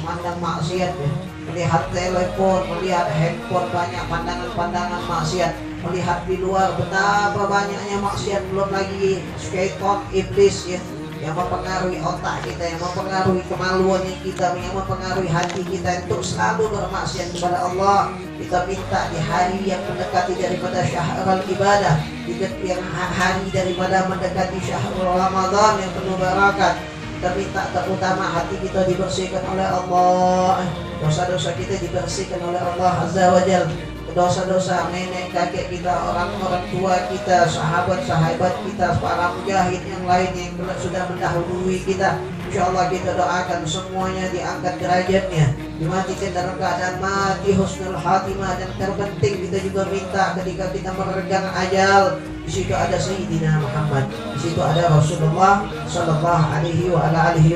memandang maksiat ya. Melihat telepon, melihat handphone, banyak pandangan-pandangan maksiat. Melihat di luar betapa banyaknya maksiat, belum lagi syaitan, iblis ya, yang mempengaruhi otak kita, yang mempengaruhi kemaluan kita, yang mempengaruhi hati kita untuk selalu bermaksiat kepada Allah. Kita minta di hari yang mendekati daripada syahrul ibadah, di yang hari daripada mendekati syahrul Ramadan yang penuh barakat, kita minta terutama hati kita dibersihkan oleh Allah, dosa-dosa kita dibersihkan oleh Allah Azza wa Jalla, dosa-dosa nenek kakek kita, orang-orang tua kita, sahabat-sahabat kita, para mujahid yang lain yang sudah mendahului kita. InsyaAllah kita doakan semuanya diangkat derajatnya, dimatikan dalam keadaan mati husnul khatimah. Dan terpenting kita juga minta ketika kita meregang ajal, di situ ada Sayyidina Muhammad, di situ ada Rasulullah Sallallahu Alaihi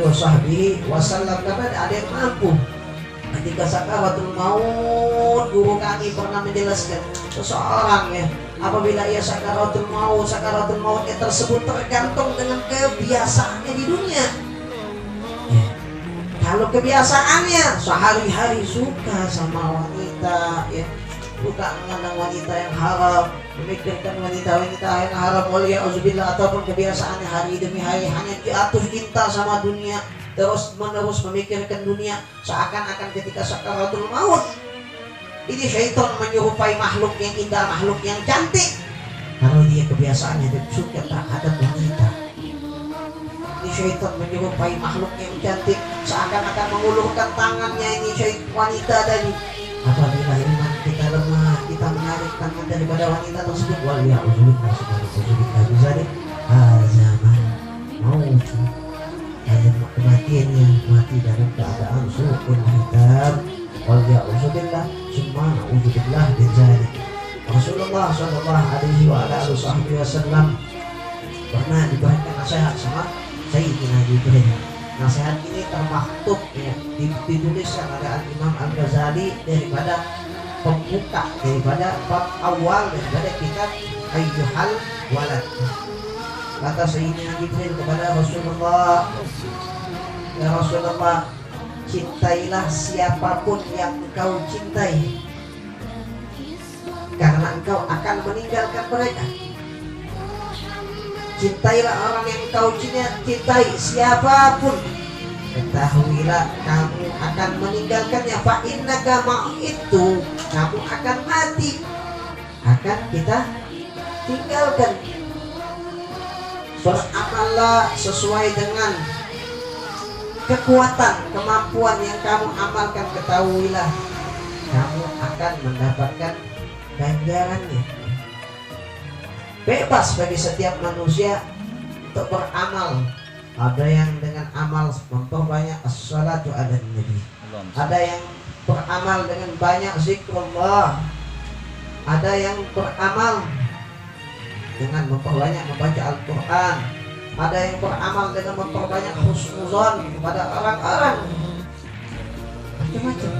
Wasallam. Karena ada yang mampu ketika sakaratul maut. Guru kami pernah menjelaskan seseorang ya, apabila ia sakaratul mautnya tersebut tergantung dengan kebiasaannya di dunia ya. Kalau kebiasaannya sehari-hari suka sama wanita ya, suka memandang wanita yang haram, memikirkan wanita yang haram, waliya'udzubillah, ataupun kebiasaannya hari demi hari hanya jatuh cinta sama dunia, terus menerus memikirkan dunia, seakan-akan ketika sakaratul maut ini syaitan menyerupai makhluk yang indah, makhluk yang cantik. Kalau dia kebiasaannya dia suka terhadap wanita, ini syaitan menyerupai makhluk yang cantik, seakan-akan mengulurkan tangannya ini wanita tadi. Apabila iman kita lemah, kita menarik tangan daripada wanita tersebut, waliya'udzubillah bizalik zaman maut, ayat kematiannya mati dalam keadaan sukun hitam, waliya'udzubillah summa na'udzubillah bizalik. Rasulullah Sallallahu Alaihi Wasallam pernah diberikan nasihat sama Sayyidina Jibril. Nasihat ini termaktub ya, dituliskan oleh Imam Al-Ghazali daripada pembuka, daripada bab awal daripada kitab Ayyuhal Walad. Kata Sayyidina Jibril kepada Rasulullah, ya Rasulullah, cintailah siapapun yang engkau cintai, karena engkau akan meninggalkan mereka. Cintailah orang yang engkau cintai, siapapun, ketahuilah kamu akan meninggalkannya. Fa innaka ma'itu, kamu akan mati, akan kita tinggalkan. Beramallah sesuai dengan kekuatan, kemampuan yang kamu amalkan. Ketahuilah kamu akan mendapatkan ganjarannya. Bebas bagi setiap manusia untuk beramal. Ada yang dengan amal memperbanyak as-salatu ala nabi, ada yang beramal dengan banyak zikrullah, ada yang beramal dengan memperbanyak membaca Al-Quran, ada yang beramal dengan memperbanyak husnuzon kepada orang-orang. Macam-macam.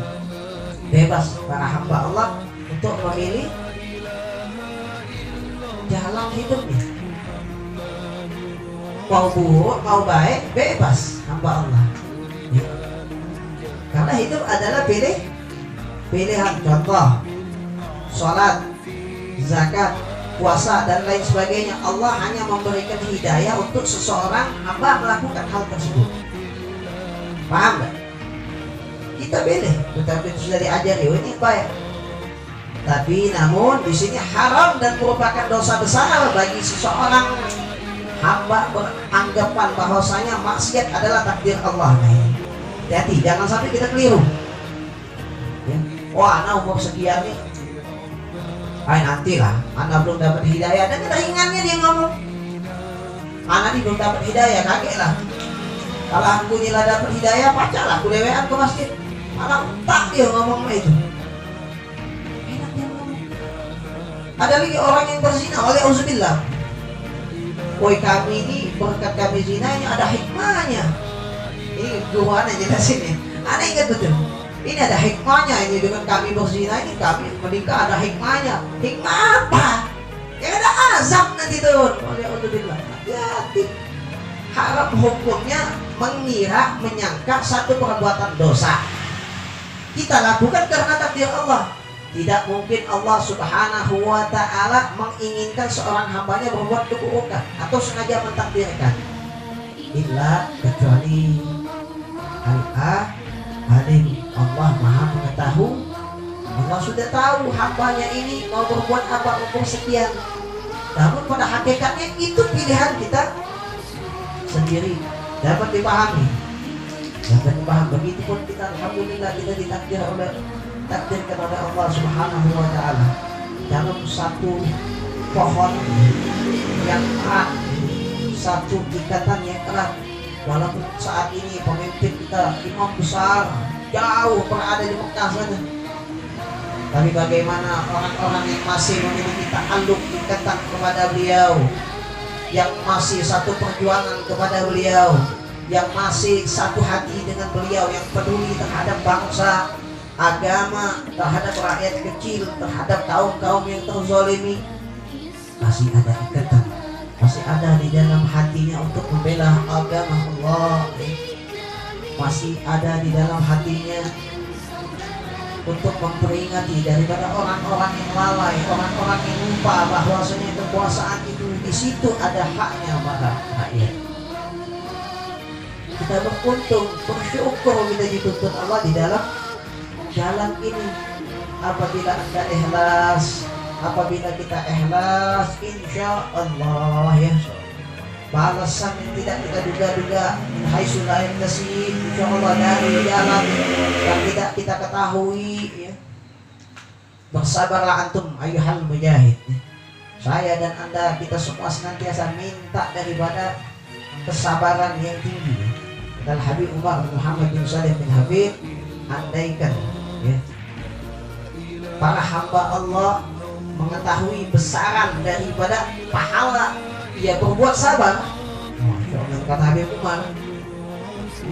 Bebas para hamba Allah untuk memilih jalan hidupnya, mau buruk mau baik, bebas hamba Allah ya. Karena hidup adalah pilihan. Contoh sholat, zakat, puasa dan lain sebagainya, Allah hanya memberikan hidayah untuk seseorang hamba melakukan hal tersebut. Paham gak? Kita pilih, tetapi sudah diajari ini baik. Tapi namun di sini haram dan merupakan dosa besar bagi seseorang hamba beranggapan bahwasanya maksiat adalah takdir Allah. Hati-hati, jangan sampai kita keliru. Ya. Wah, anak umur sekian nih, nantilah, anak belum dapat hidayah. Dan kita ingatnya dia ngomong, anak ini belum dapat hidayah, kaget lah. Kalau aku nila dapat hidayah, pacalah aku dewean ke masjid. Anak tak dia ngomong itu. Ada lagi orang yang berzina, waliya'udzubillah. Woi, kami ini berkat kami zina ini ada hikmahnya. Ini guru anak jelasin ya. Anak ingat betul. Ini ada hikmahnya ini, dengan kami berzina ini, kami menikah ada hikmahnya. Hikmah apa? Ya ada azab nanti tuh. Waliya'udzubillah. Hati-hati. Harap hukumnya mengira, menyangka satu perbuatan dosa kita lakukan karena takdir Allah. Tidak mungkin Allah Subhanahu wa ta'ala menginginkan seorang hambanya berbuat keburukan atau sengaja mentakdirkan, illa kecuali alim, Allah maha mengetahui. Allah sudah tahu hambanya ini mau berbuat apa umur sekian, namun pada hakikatnya itu pilihan kita sendiri. Dapat dipahami, dapat dipahami. Begitupun kita, alhamdulillah kita ditakdirkan oleh Allah Subhanahu wa ta'ala dalam satu pohon yang erat, satu ikatan yang erat. Walaupun saat ini pemimpin kita imam besar jauh berada di Mekah sana, tapi bagaimana orang-orang yang masih memiliki ta'alluq ikatan kepada beliau, yang masih satu perjuangan kepada beliau, yang masih satu hati dengan beliau, yang peduli terhadap bangsa, agama, terhadap rakyat kecil, terhadap kaum-kaum yang terzalimi, masih ada ikatan, masih ada di dalam hatinya untuk membela agama Allah, masih ada di dalam hatinya untuk memperingati daripada orang-orang yang lalai, orang-orang yang lupa bahwasanya kekuasaan itu di situ ada haknya pada rakyat. Kita beruntung, bersyukur kita dituntut Allah di dalam jalan ini. Apabila Anda ikhlas, apabila kita ikhlas, insya Allah ya, balasan yang tidak kita duga-duga, haitsu la yahtasib, insya Allah dari jalan yang tidak kita ketahui ya. Bersabarlah antum ayuhal mujahid ya. Saya dan Anda, kita semua senantiasa minta daripada kesabaran yang tinggi ya. Dan Habib Umar bin Muhammad bin Salih bin Habib, andaikan ya, para hamba Allah mengetahui besaran daripada pahala ia berbuat sabar, kata Habib Umar,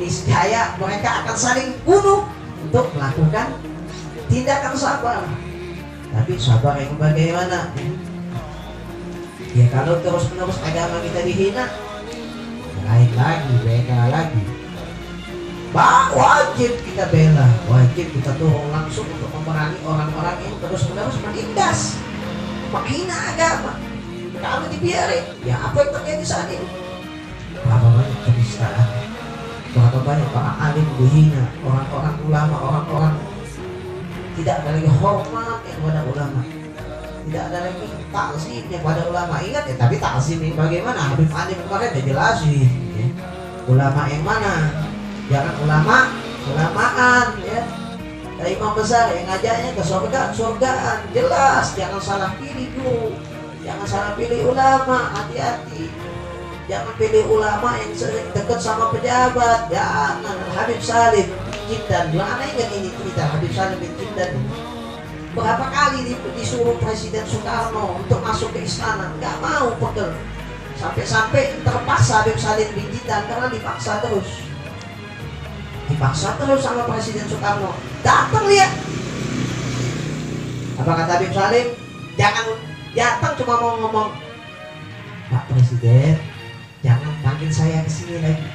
niscaya mereka akan saling bunuh untuk melakukan tindakan sabar. Tapi sabar yang bagaimana? Ya kalau terus-menerus agama kita dihina, lain lagi, beda lagi. Wajib kita bela, wajib kita turun langsung untuk memerangi orang-orang yang terus-menerus menindas, menghina agama. Kalau dibiarin, ya apa yang terjadi saat ini? Berapa banyak penistaan, berapa banyak para alim dihina, orang-orang ulama, orang-orang tidak ada lagi hormat kepada ulama, tidak ada lagi takzim kepada ulama. Ingat ya, tapi takzim ini bagaimana? Habib Ali kemarin udah jelasin ya. Ulama yang mana? Jangan ulamaan ya. Dari imam besar yang ngajaknya ke surgaan, jelas. Jangan salah pilih dulu, jangan salah pilih ulama, hati-hati. Jangan pilih ulama yang sering dekat sama pejabat. Jangan. Habib Salim bin Jindan, mana ingat ini cerita Habib Salim bin Jindan? Berapa kali disuruh Presiden Soekarno untuk masuk ke istana, nggak mau pegel. Sampai-sampai terpaksa Habib Salim bin Jindan karena dipaksa terus sama Presiden Soekarno. Datang lihat, apa kata Habib Salim? Jangan datang cuma mau ngomong, Pak Presiden, jangan panggil saya ke sini lagi.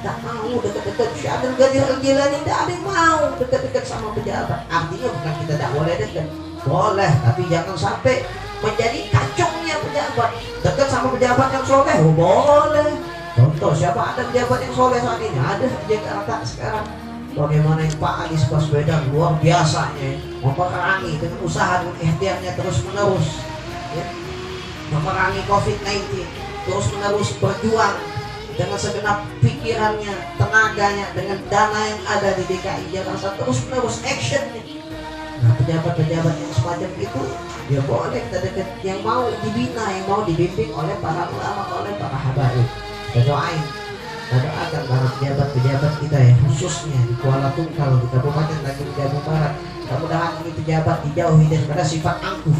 Tak mau dekat-dekat Syahdan Gajil-Gilani, tidak ada yang mau dekat-dekat sama pejabat. Artinya bukan kita tidak boleh dekat, boleh, tapi jangan sampai menjadi kacungnya pejabat. Dekat sama pejabat yang soleh, boleh. Contoh, siapa ada pejabat yang soleh saat ini? Ada di Jakarta sekarang. Bagaimana yang Pak Anies Baswedan luar biasanya memerangi dengan usaha dan ikhtiarnya terus menerus ya. Memerangi COVID-19, terus menerus berjuang dengan segenap pikirannya, tenaganya, dengan dana yang ada di DKI Jakarta, terus menerus actionnya. Nah, pejabat-pejabat yang semacam itu ya boleh kita dekat, yang mau dibina, yang mau dibimbing oleh para ulama, oleh para habaib. Kita doain, kita doakan para pejabat-pejabat kita ya, khususnya di Kuala Tungkal, di Kabupaten Tanjung Jabung Barat. Mudah-mudahan ini pejabat dijauhi daripada sifat angkuh,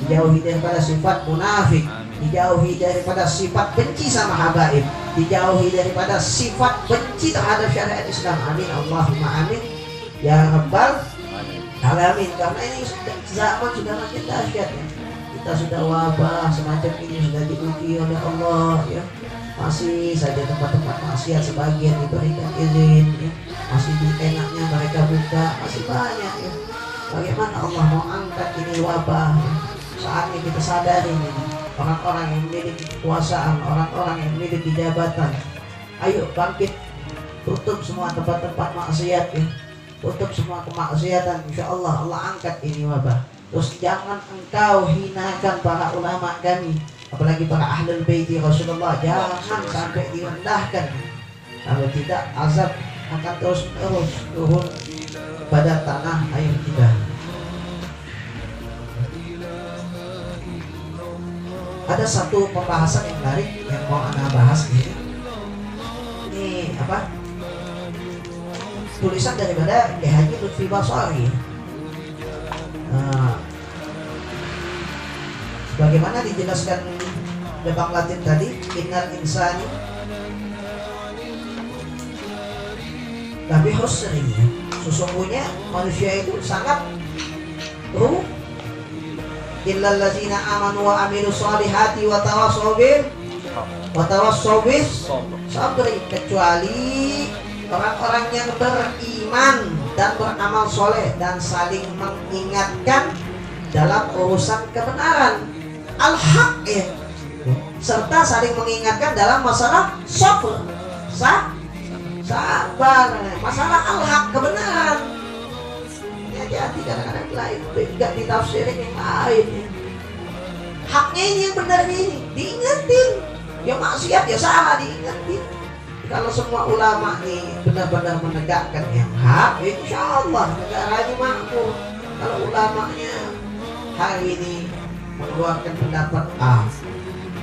dijauhi daripada sifat munafik, dijauhi daripada sifat benci sama habaib, dijauhi daripada sifat benci terhadap syariat Islam. Amin, Allahumma amin ya rabbal alamin. Karena ini zaman sudah makin dahsyat ya. Kita sudah wabah semacam ini sudah diuji oleh Allah ya. masih saja tempat-tempat maksiat sebagian diberikan izin ya. Masih enaknya mereka buka, masih banyak ya. Bagaimana Allah mau angkat ini wabah ya. Saatnya kita sadari ini orang-orang yang memiliki kekuasaan, orang-orang yang memiliki jabatan, ayo bangkit, tutup semua tempat-tempat maksiat ya. Tutup semua kemaksiatan, insya Allah Allah angkat ini wabah. Terus jangan engkau hinakan para ulama kami, apalagi para ahlul baiti Rasulullah, jangan sampai direndahkan. Kalau tidak azab akan terus turun pada tanah air kita. Ada satu pembahasan yang menarik yang mau anda bahas ini. Ini apa? Tulisan daripada Kiai Haji Lutfi Basari. Bagaimana dijelaskan lebang Latin tadi, innal insani tapi husri, sesungguhnya manusia itu sangat illal ladzina amanu wa amilus solihati wa tawassaw bis sabri, kecuali orang-orang yang beriman dan beramal soleh dan saling mengingatkan dalam urusan kebenaran al-haq ya, serta saling mengingatkan dalam masalah sabr, sabar, masalah al-haq kebenaran. Hati-hati kadang-kadang lain tidak ditafsirin yang lain ya. Haknya ini yang benarnya ini diingetin, yang maksiat ya salah diingetin. Kalau semua ulama nih benar-benar menegakkan yang hak, ya insya Allah negara ini makmur. Kalau ulamanya hari ini mengeluarkan pendapat A,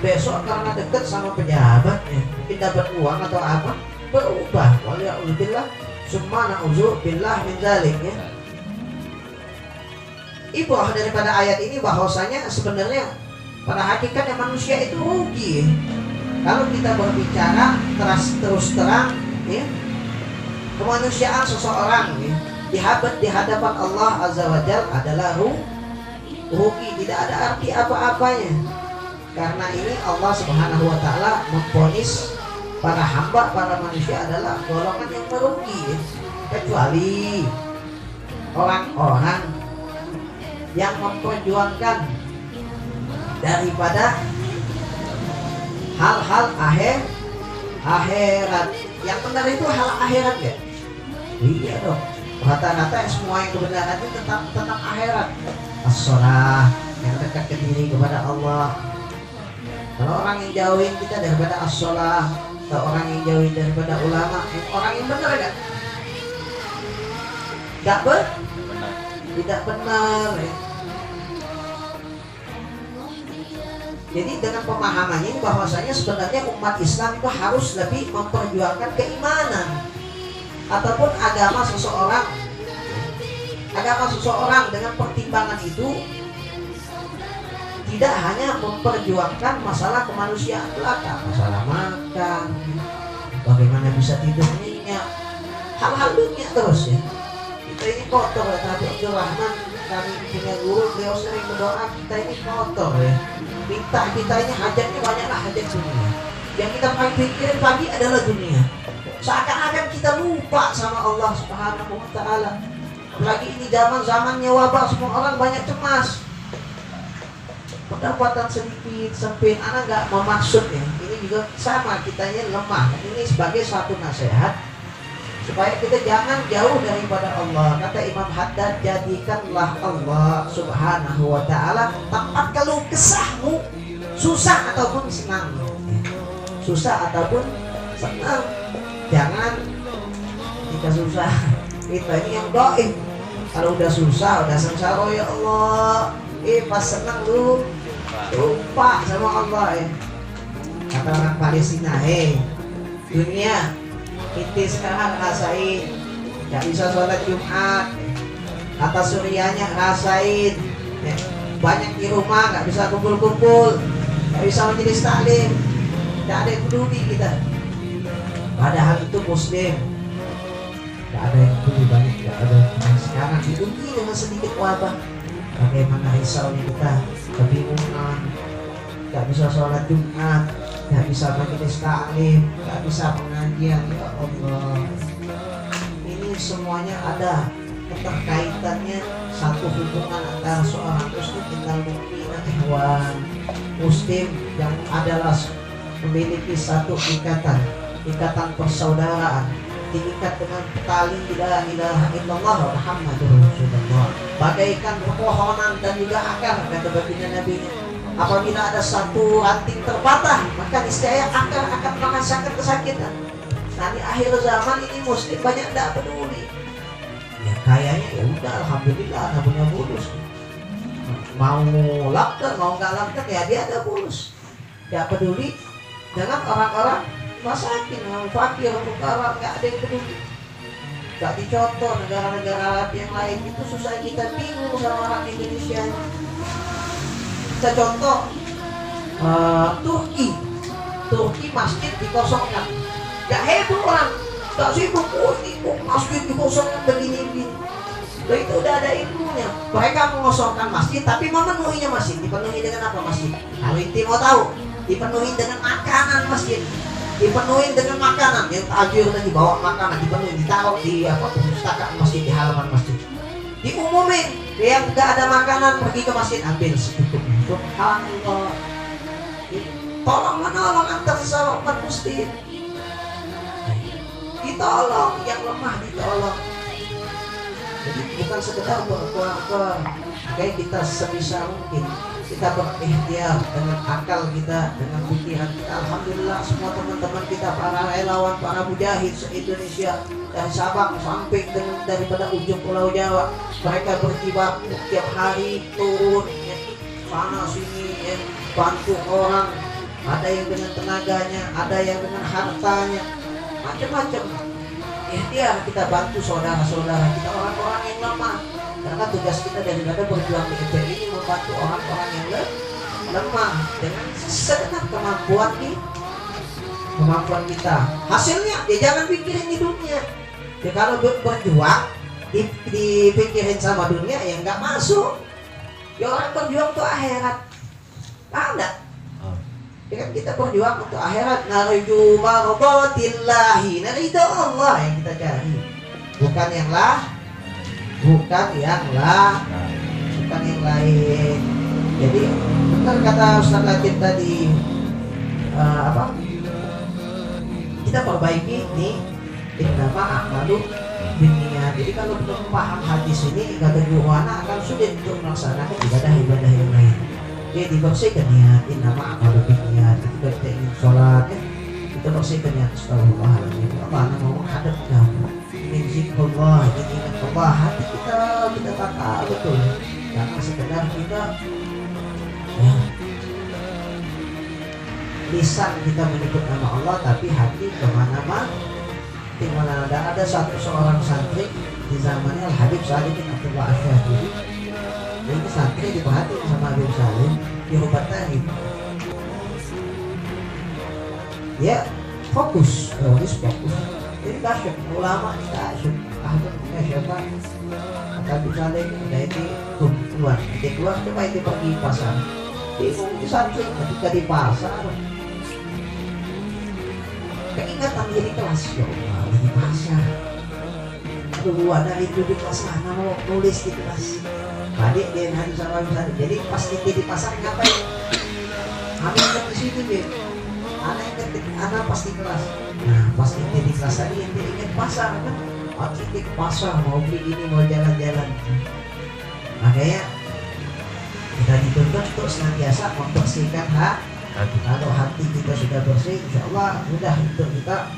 besok karena dekat sama pejabatnya, mungkin dapat uang atau apa, berubah. Waliyahulillah, summa na'udzubillah min dzalik ya. Ibrah daripada ayat ini bahwasanya sebenarnya pada hakikatnya manusia itu rugi. Kalau kita berbicara terus terang ya, kemanusiaan seseorang ya, di hadapan Allah Azza wa Jalla adalah rugi, tidak ada arti apa-apanya. Karena ini Allah Subhanahu wa taala memvonis para hamba, para manusia adalah golongan yang merugi ya. Kecuali orang-orang yang memperjuangkan daripada hal-hal akhirat. Yang benar itu hal akhirat ya? Iya dong. Rata-rata semua yang kebenaran itu tentang akhirat. As-shalah, yang dekat ke diri kepada Allah. Kalau orang yang jauhin kita daripada as-shalah, atau orang yang jauhin daripada ulama, orang yang benar enggak? Tidak benar ya. Jadi dengan pemahamannya ini bahwasanya sebenarnya umat Islam itu harus lebih memperjuangkan keimanan ataupun agama seseorang dengan pertimbangan itu tidak hanya memperjuangkan masalah kemanusiaan belaka, masalah makan, bagaimana bisa tidur nyenyak, hal-hal dunia terus ya. Kita ini kotor ya, tapi Abdul Rahman kami punya guru, beliau sering berdoa kita ini kotor ya. Minta kita ini hajatnya banyaklah hajat dunia. Yang kita pikirin pagi adalah dunia. Seakan-akan kita lupa sama Allah Subhanahu wa taala. Apalagi ini zamannya wabah, semua orang banyak cemas. Pendapatan sedikit, sempit, anak nggak memaksud ya. Ini juga sama, kitanya lemah. Ini sebagai suatu nasihat supaya kita jangan jauh daripada Allah. Kata Imam Haddad, jadikanlah Allah Subhanahu wa ta'ala tempat keluh kesahmu, susah ataupun senang. Susah ataupun senang. Jangan jika susah kita ini yang doa. Kalau udah susah, udah sengsara ya Allah, pas senang lu lupa sama Allah ya. Kata orang Palestina, dunia kita sekarang rasain gak bisa sholat Jumat, kata Suriahnya rasain ya. Banyak di rumah gak bisa kumpul-kumpul, gak bisa majelis taklim, gak ada yang peduli kita. Padahal itu muslim, gak ada yang peduli, banyak gak ada yang sekarang diuji dengan sedikit wabah. Bagaimana risaunya kita, kebingungan, nggak bisa sholat Jumat, nggak bisa majelis taklim, nggak bisa pengajian. Ya Allah, ini semuanya ada keterkaitannya, satu hubungan antara seorang muslim dengan mukmin. Ikhwan muslim yang adalah memiliki satu ikatan persaudaraan, diikat dengan tali la ilaha illallah Muhammadur Rasulullah, bagaikan pepohonan dan juga akar, kata baginda Nabi. Apabila ada satu ranting terpatah, maka niscaya akar akan merasakan kesakitan. Nah, di akhir zaman ini muslim banyak tidak peduli. Ya kayaknya ya udah, alhamdulillah ada punya bulus. Mau laknat, mau nggak laknat, ya dia ada bulus. Tidak peduli dengan orang-orang masakin, orang fakir, fukara, nggak ada yang peduli. Nggak dicontoh negara-negara Arab yang lain itu susah, kita bingung sama orang Indonesia. Kita contoh Turki masjid dikosongkan, nggak heboh orang, nggak sibuk, ini masjid dikosongkan begini-begini. Loh, itu udah ada ilmunya. Mereka mengosongkan masjid, tapi memenuhinya masjid. Dipenuhi dengan apa masjid? Kalau inti mau tahu, dipenuhi dengan makanan masjid. Dipenuhi dengan makanan, yang tajir tadi bawa makanan, dipenuhi, ditaruh di perpustakaan masjid, di halaman masjid. Diumumin, yang nggak ada makanan pergi ke masjid, ambil secukupnya. Subhanallah. Tolong menolong antar sesama umat muslim. Ditolong, yang lemah ditolong. Jadi bukan sekedar berkuar-kuar, kayak kita sebisa mungkin kita berikhtiar dengan akal kita, dengan pikiran kita. Alhamdulillah semua teman-teman kita, para relawan, para mujahid se-Indonesia, dari Sabang sampai daripada ujung Pulau Jawa, mereka berjibaku tiap hari turun ya, sana sini ya, bantu orang. Ada yang dengan tenaganya, ada yang dengan hartanya, macam-macam. Ikhtiar kita bantu saudara-saudara kita, orang-orang yang lemah. Karena tugas kita daripada berjuang di FPI ini membantu orang-orang yang lemah dengan segenap kemampuan kita. Hasilnya ya jangan pikirin di dunia. Ya kalau berjuang dipikirin sama dunia ya nggak masuk. Ya orang berjuang tuh akhirat. Paham nggak? Ya kan kita berjuang untuk akhirat, narju mardhatillahi, ridha Allah yang kita cari, bukan yang lain. Jadi benar kata Ustaz Latif tadi, kita perbaiki nih innama a'malu binniyat. Jadi kalau belum paham hadis ini, kata Yuwana akan sulit untuk melaksanakan ibadah-ibadah yang lain. Dia dibersihkan niat, innama a'malu binniyat. Ketika kita ingin sholat ya, kita bersihkan niat, astagfirullahaladzim, Allah mau menghadap kamu, ingin zikrullah, ingin ingat Allah, hati kita tata betul. Jangan sekedar kita ya, lisan kita menyebut nama Allah, tapi hati kemana-mana. Dan ada seorang santri di zamannya Al-Habib Salim bin Abdullah Asy-Syadzili. Ini santri diperhatiin sama Habib Salim di Rubat Tahib. Dia fokus. Jadi kasyaf, ulama ini kasyaf. Akhirnya siapa? Habib Salim udah ini keluar. Dia keluar, coba itu pergi pasar. Di santri ketika di pasar, keingatan jadi kelas, ya Allah, di pasar. Aduh, ada itu di kelas mana mau nulis di kelas. Tadi dia nanti sama misalnya. Jadi pas di pasar ngapain? Anak di situ dia. Anak pas di kelas. Nah, pas di kelas tadi yang dia ingat pasar kan. Di pasar mau beli ini, mau jalan-jalan. Makanya kita dituntut untuk senantiasa membersihkan hati. Kalau hati kita sudah bersih, insya Allah mudah untuk kita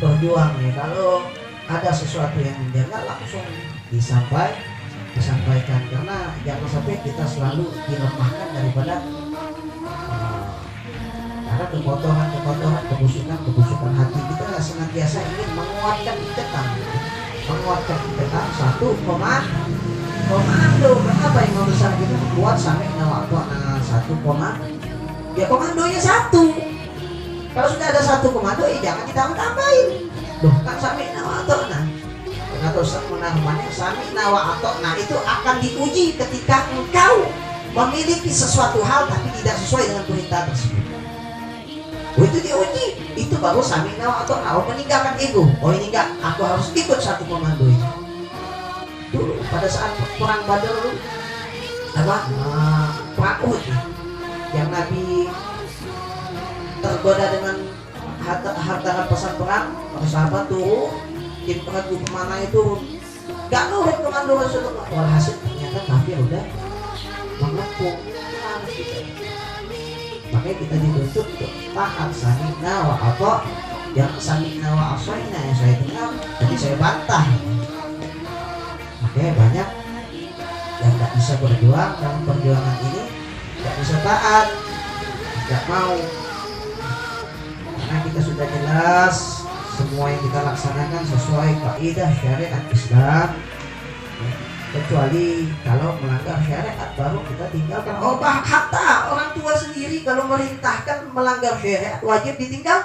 berjuang ya. Kalau ada sesuatu yang menjaga, langsung disampaikan, karena jangan sampai kita selalu dilemahkan daripada karena kekotoran, kebusukan hati kita. Senantiasa ingin menguatkan ikatan, satu komando. Kenapa yang besar kita kuat sampai satu komando? Ya komandonya satu. Kalau sudah ada satu komando, jangan ditambah-tambahin. Loh, kan sami'na wa ata'na. Kata Ustaz Munarman, sami'na wa ata'na itu akan diuji ketika engkau memiliki sesuatu hal tapi tidak sesuai dengan perintah tersebut. Itu diuji, itu baru sami'na wa ata'na, meninggalkan ego. Ini enggak, aku harus ikut satu komando ini. Dulu pada saat perang Badar, perang Uhud, yang Nabi tergoda dengan harta rampasan perang, para sahabat turun, tim pengaku pemanah itu gak nurut komando Rasulullah. Walhasil ternyata kafir udah mengepung. Makanya kita dituntut untuk taat sami'na wa ata'na, jangan sami'na wa asaina yang saya dengar tadi saya bantah. Makanya banyak yang gak bisa berjuang dalam perjuangan ini, gak bisa taat, gak mau, karena kita sudah jelas semua yang kita laksanakan sesuai kaidah syariat Islam, kecuali kalau melanggar syariat baru kita tinggalkan. Hatta orang tua sendiri kalau merintahkan melanggar syariat wajib ditinggal,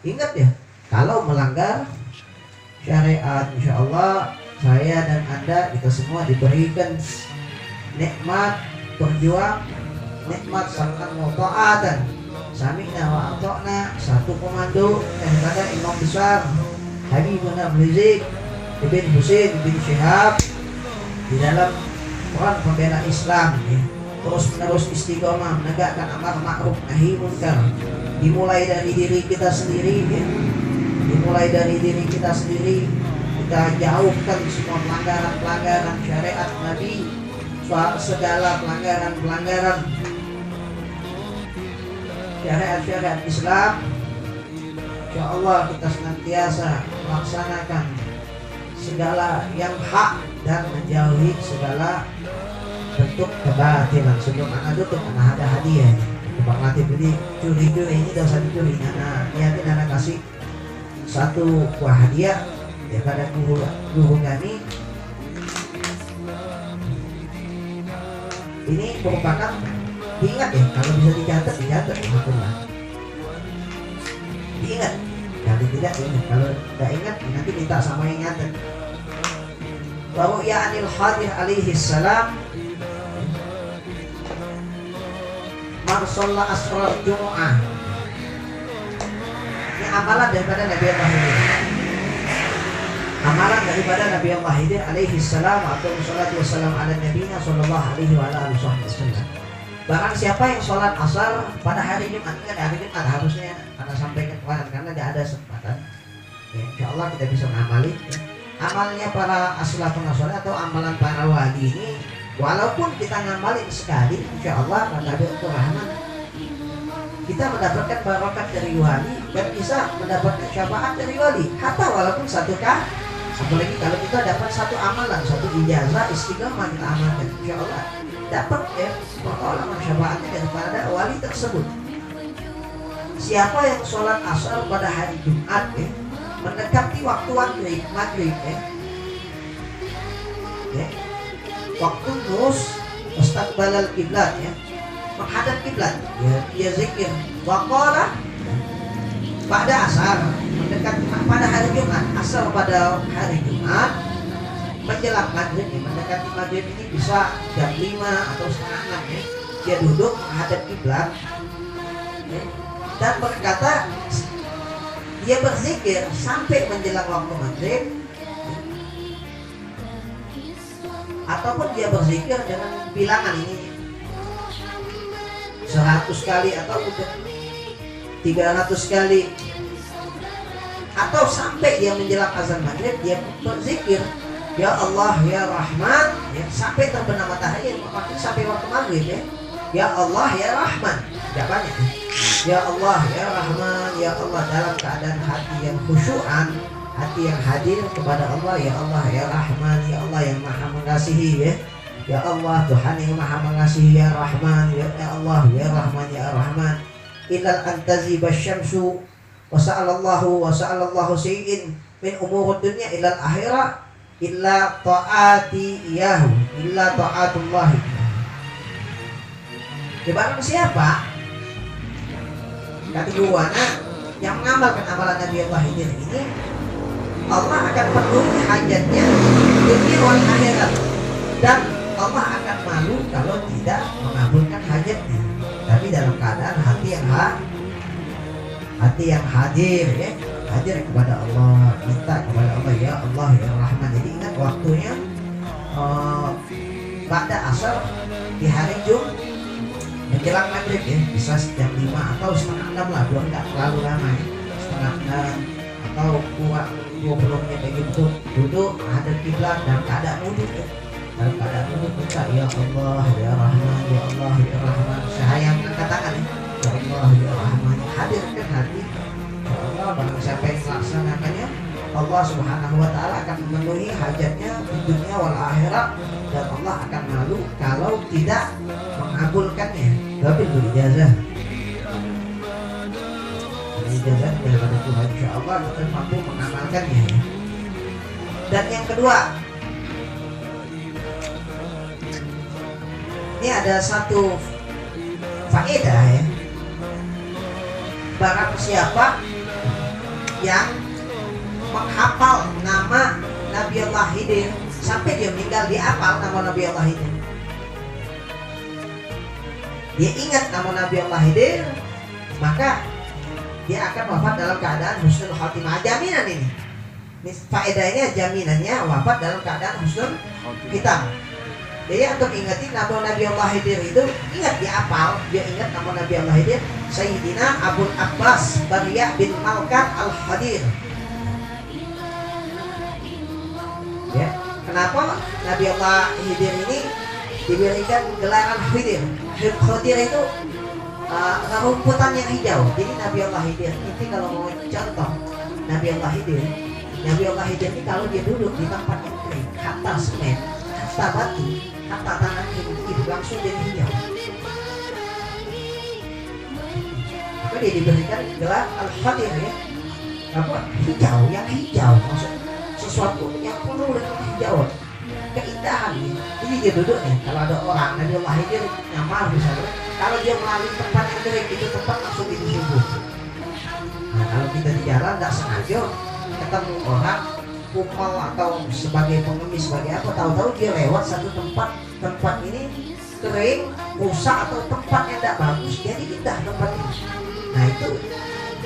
ingat ya, kalau melanggar syariat insya Allah saya dan Anda, kita semua diberikan nikmat berjuang, nikmat sam'an wa ta'atan, sami'na wa ata'na, satu komando daripada imam besar Habibuna Rizik Ibn Husain bin Syihab di dalam Quran pembela Islam ya. Terus menerus istiqomah menegakkan amar ma'ruf nahi munkar, dimulai dari diri kita sendiri ya. Dimulai dari diri kita sendiri, kita jauhkan semua pelanggaran-pelanggaran syariat Nabi, segala pelanggaran-pelanggaran syariat Islam. Insya Allah kita senantiasa melaksanakan segala yang hak dan menjauhi segala bentuk kebatilan. Sebelum anak tutup, anak ada hadiah Pak Latif, ini curi-curi ini dosa dicuri. Nah, niatin anak kasih satu buah hadiah daripada guru kami. Ini merupakan, diingat ya, kalau bisa dicatat alhamdulillah. Diingat, kalau tidak ingat, kalau tidak ingat nanti minta sama yang nyatet. Bahwa ya anil Hadir alaihi salam marsalla asrar Jumu'ah. Ini amalan daripada Nabi Allah Khidir. Amalan daripada Nabi Allah Khidir alaihi salam, atau salatu wassalam ala nabiyina sallallahu alaihi wa alihi wasallam. Bahkan siapa yang sholat asar pada hari Jumat, kan hari Jumat harusnya karena sampaikan kemarin karena tidak ada kesempatan ya, insya Allah kita bisa mengamali ya. Amalnya para aslafun saleh atau amalan para wali ini, walaupun kita ngamalin sekali insya Allah kata untuk rahman, kita mendapatkan barokat dari wali dan bisa mendapatkan syafaat dari wali, hatta walaupun satu kah. Apalagi kalau kita dapat satu amalan, satu ijazah istiqomah kita amalkan, insya Allah dapat ya pertolongan syafaatnya daripada wali tersebut. Siapa yang sholat asar pada hari Jumat ya, mendekati waktu maghrib ya, waktu nus mustaqbalal kiblat ya, menghadap kiblat ya, dia zikir waqala pada asar, mendekati pada hari Jumat, asar pada hari Jumat menjelang maghrib, mendekati maghrib ini bisa jam 5 atau setengah 6 ya, dia duduk menghadap kiblat ya, dan berkata, dia berzikir sampai menjelang waktu maghrib ya, ataupun dia berzikir dengan bilangan ini 100 kali atau 300 kali, atau sampai dia menjelang azan maghrib dia berzikir ya Allah ya Rahman ya, sampai terbenam matahari, maksudnya sampai waktu maghrib ya Allah ya Rahman, jawabannya ya Allah ya Rahman ya Allah, dalam keadaan hati yang khusyuan, hati yang hadir kepada Allah, ya Allah ya Rahman ya Allah yang maha mengasihi ya Allah Tuhan yang maha mengasihi ya Rahman ya Allah ya Rahman ya Rahman, ilal antaziba syamsu wa sa'alallahu syai'in min umurud dunya ilal akhirah illa ta'ati iyahu illa ta'atullah. Barang siapa kata guana yang mengamalkan amalan Nabi Allah Khidir ini, Allah akan penuhi hajatnya dunia wal akhirat, dan Allah akan malu kalau tidak mengabulkan hajatnya. Tapi dalam keadaan hati yang hadir ya, hadir kepada Allah, minta kepada Allah, ya Allah ya Rahman. Jadi ingat waktunya pada asar di hari Jumat menjelang maghrib ya, bisa jam 5 atau setengah 6 lah, belum nggak terlalu lama ya, setengah 6 atau kurang 20 menit begitu, duduk ada kiblat dan keadaan wudhu ya. Dalam keadaan wudhu minta ya Allah ya Rahman, ya Allah ya Rahman. Saya yang katakan ya Allah ya Rahman, hadirkan hati ya Allah. Barang siapa yang melaksanakannya, Allah Subhanahu wa Ta'ala akan memenuhi hajatnya di dunia wal akhirat, dan Allah akan malu kalau tidak mengabulkannya. Tapi berijazah daripada Tuhan, insya Allah kita mampu mengamalkannya ya. Dan yang kedua, ini ada satu faedah ya. Barang siapa yang menghafal nama Nabi Allah Khidir sampai dia meninggal, dia hafal nama Nabi Allah Khidir, dia ingat nama Nabi Allah Khidir, maka dia akan wafat dalam keadaan husnul khotimah. Jaminan ini faedahnya, jaminannya wafat dalam keadaan husnul khitam. Jadi untuk ingetin nama Nabi Allah Khidir itu, ingat dia hafal, dia ingat nama Nabi Allah Khidir, Sayyidina Abul Abbas Barya bin Malkan Al-Khadir. Ya, kenapa Nabi Allah Khidir ini diberikan gelaran Khidir? Khidir itu rumputan yang hijau. Jadi Nabi Allah Khidir ini, kalau mau contoh Nabi Allah Khidir ini kalau dia duduk di tempat yang kering, hatta semen, hatta batu, hatta tanah itu langsung jadi hijau. Maka dia diberikan gelar Al-Khadir ya. Apa? Hijau, yang hijau, maksud sesuatu yang penuh dengan hijauan, keindahan ya. Jadi dia duduk ya, kalau ada orang Nabi Allah Khidir nyamar misalnya, kalau dia melalui tempat yang kering, itu tempat langsung jadi subur. Nah, kalau kita di jalan tidak sengaja ketemu orang kumpul atau sebagai pengemis, sebagai apa, tahu-tahu dia lewat satu tempat ini kering, rusak, atau tempat yang tidak bagus, jadi indah tempat ini. Nah, itu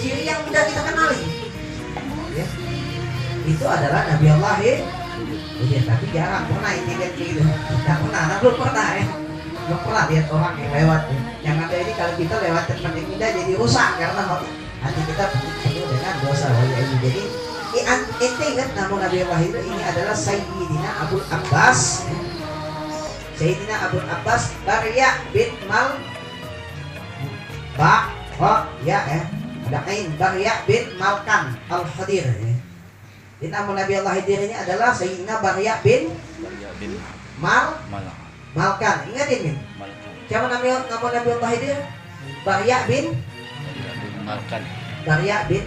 ciri yang tidak kita kenali ya. Itu adalah Nabi Allah ya. Tapi jarang pernah ini kan gitu, tidak pernah, belum pernah ya. Belum pernah lihat orang yang lewat ya. Yang ada ini kalau kita lewat tempat yang indah jadi rusak karena hati kita penuh dengan dosa. Jadi ente ingat nama Nabi Allah ini adalah Sayyidina Abul Abbas, Sayyidina Abul Abbas Barya bin ada ain Barya bin Malkan Al-Khadir ya. Jadi nama Nabi Allah ini adalah Sayyidina Barya bin Malkan. Ingat ini. Siapa nama Nabi Allah Khidir? Barya bin Malkan. Barya bin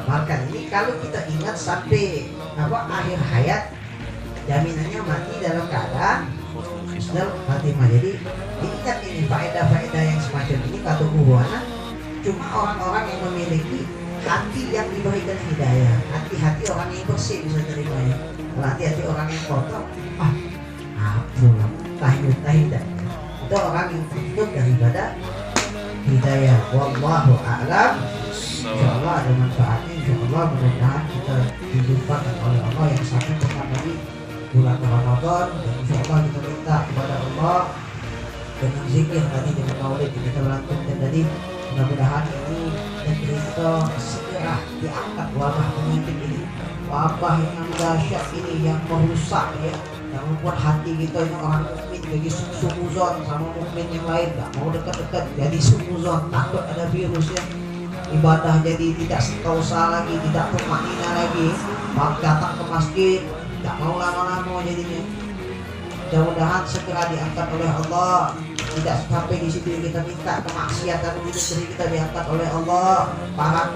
Malkan. Ini kalau kita ingat sampai akhir hayat, jaminannya mati dalam keadaan husnul khotimah. Jadi diingat ini faedah-faedah yang semacam ini, kata buana cuma orang-orang yang memiliki hati yang diberikan hidayah, hati-hati orang yang bersih bisa terimanya. Kalau hati-hati orang yang kotor, tahidah itu orang yang tutup daripada hidayah. Wallahu a'lam. Insyaallah ada manfaatnya, insyaallah mudah-mudahan kita dijumpakan oleh Allah yang satu tempat lagi bulan Ramadan, dan insyaallah kita minta kepada Allah dengan zikir tadi, dengan maulid yang kita lantunkan tadi, mudah-mudahan ini negeri kita segera diangkat wabah penyakit ini, wabah yang dahsyat ini yang merusak ya, yang membuat hati kita ini orang mukmin jadi suzon sama mukmin yang lain, gak mau dekat-dekat jadi suzon, takut ada virus ya. Ibadah jadi tidak sentausa lagi, tidak tumanina lagi, datang ke masjid gak mau lama-lama jadinya. Mudah-mudahan segera diangkat oleh Allah. Tidak sampai di situ kita minta kemaksiatan di negeri kita diangkat oleh Allah. Para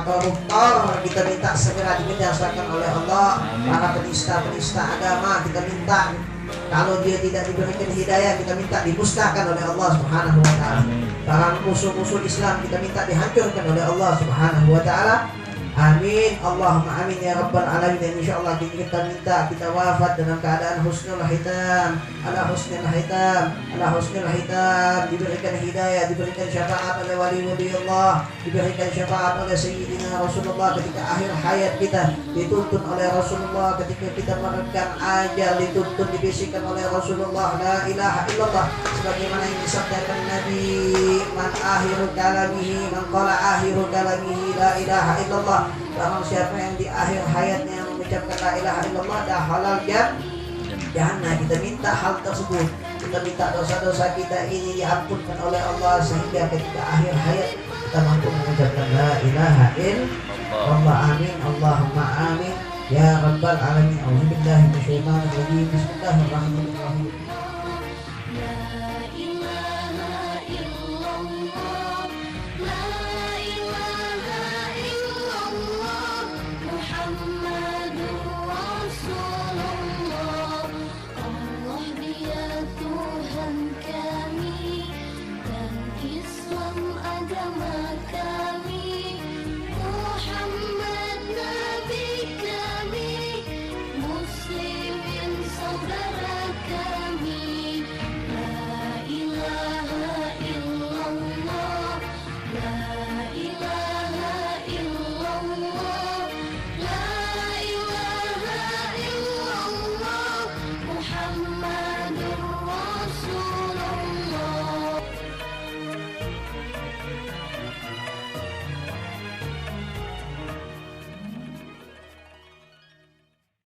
koruptor kita minta segera dibinasakan oleh Allah. Para penista-penista agama kita minta, kalau dia tidak diberikan hidayah, kita minta dimusnahkan oleh Allah Subhanahu wa Ta'ala. Para musuh-musuh Islam kita minta dihancurkan oleh Allah Subhanahu wa Ta'ala. Amin, Allahumma amin ya rabbal alamin. Dan insyaallah kita minta kita wafat dalam keadaan husnul hitam, ala husnul hitam, ala husnul hitam, diberikan hidayah, diberikan syafaat oleh wali-wali Allah, diberikan syafaat oleh Sayyidina Rasulullah ketika akhir hayat kita, dituntun oleh Rasulullah ketika kita meregang ajal, dituntun dibisikkan oleh Rasulullah la ilaha illallah, sebagaimana yang disabdakan Nabi, man akhiru kalamihi, man qala akhiru kalamihi la ilaha illallah. Barang siapa yang di akhir hayatnya mengucapkan la ilaha illallah dah halal jannah. Kita minta hal tersebut, kita minta dosa-dosa kita ini diampunkan oleh Allah sehingga ketika akhir hayat kita mampu mengucapkan la ilaha illallah. Amin, Allahumma amin ya rabbal alamin. A'udzubillahi minasyaitonir rajim. Bismillahirrahmanirrahim.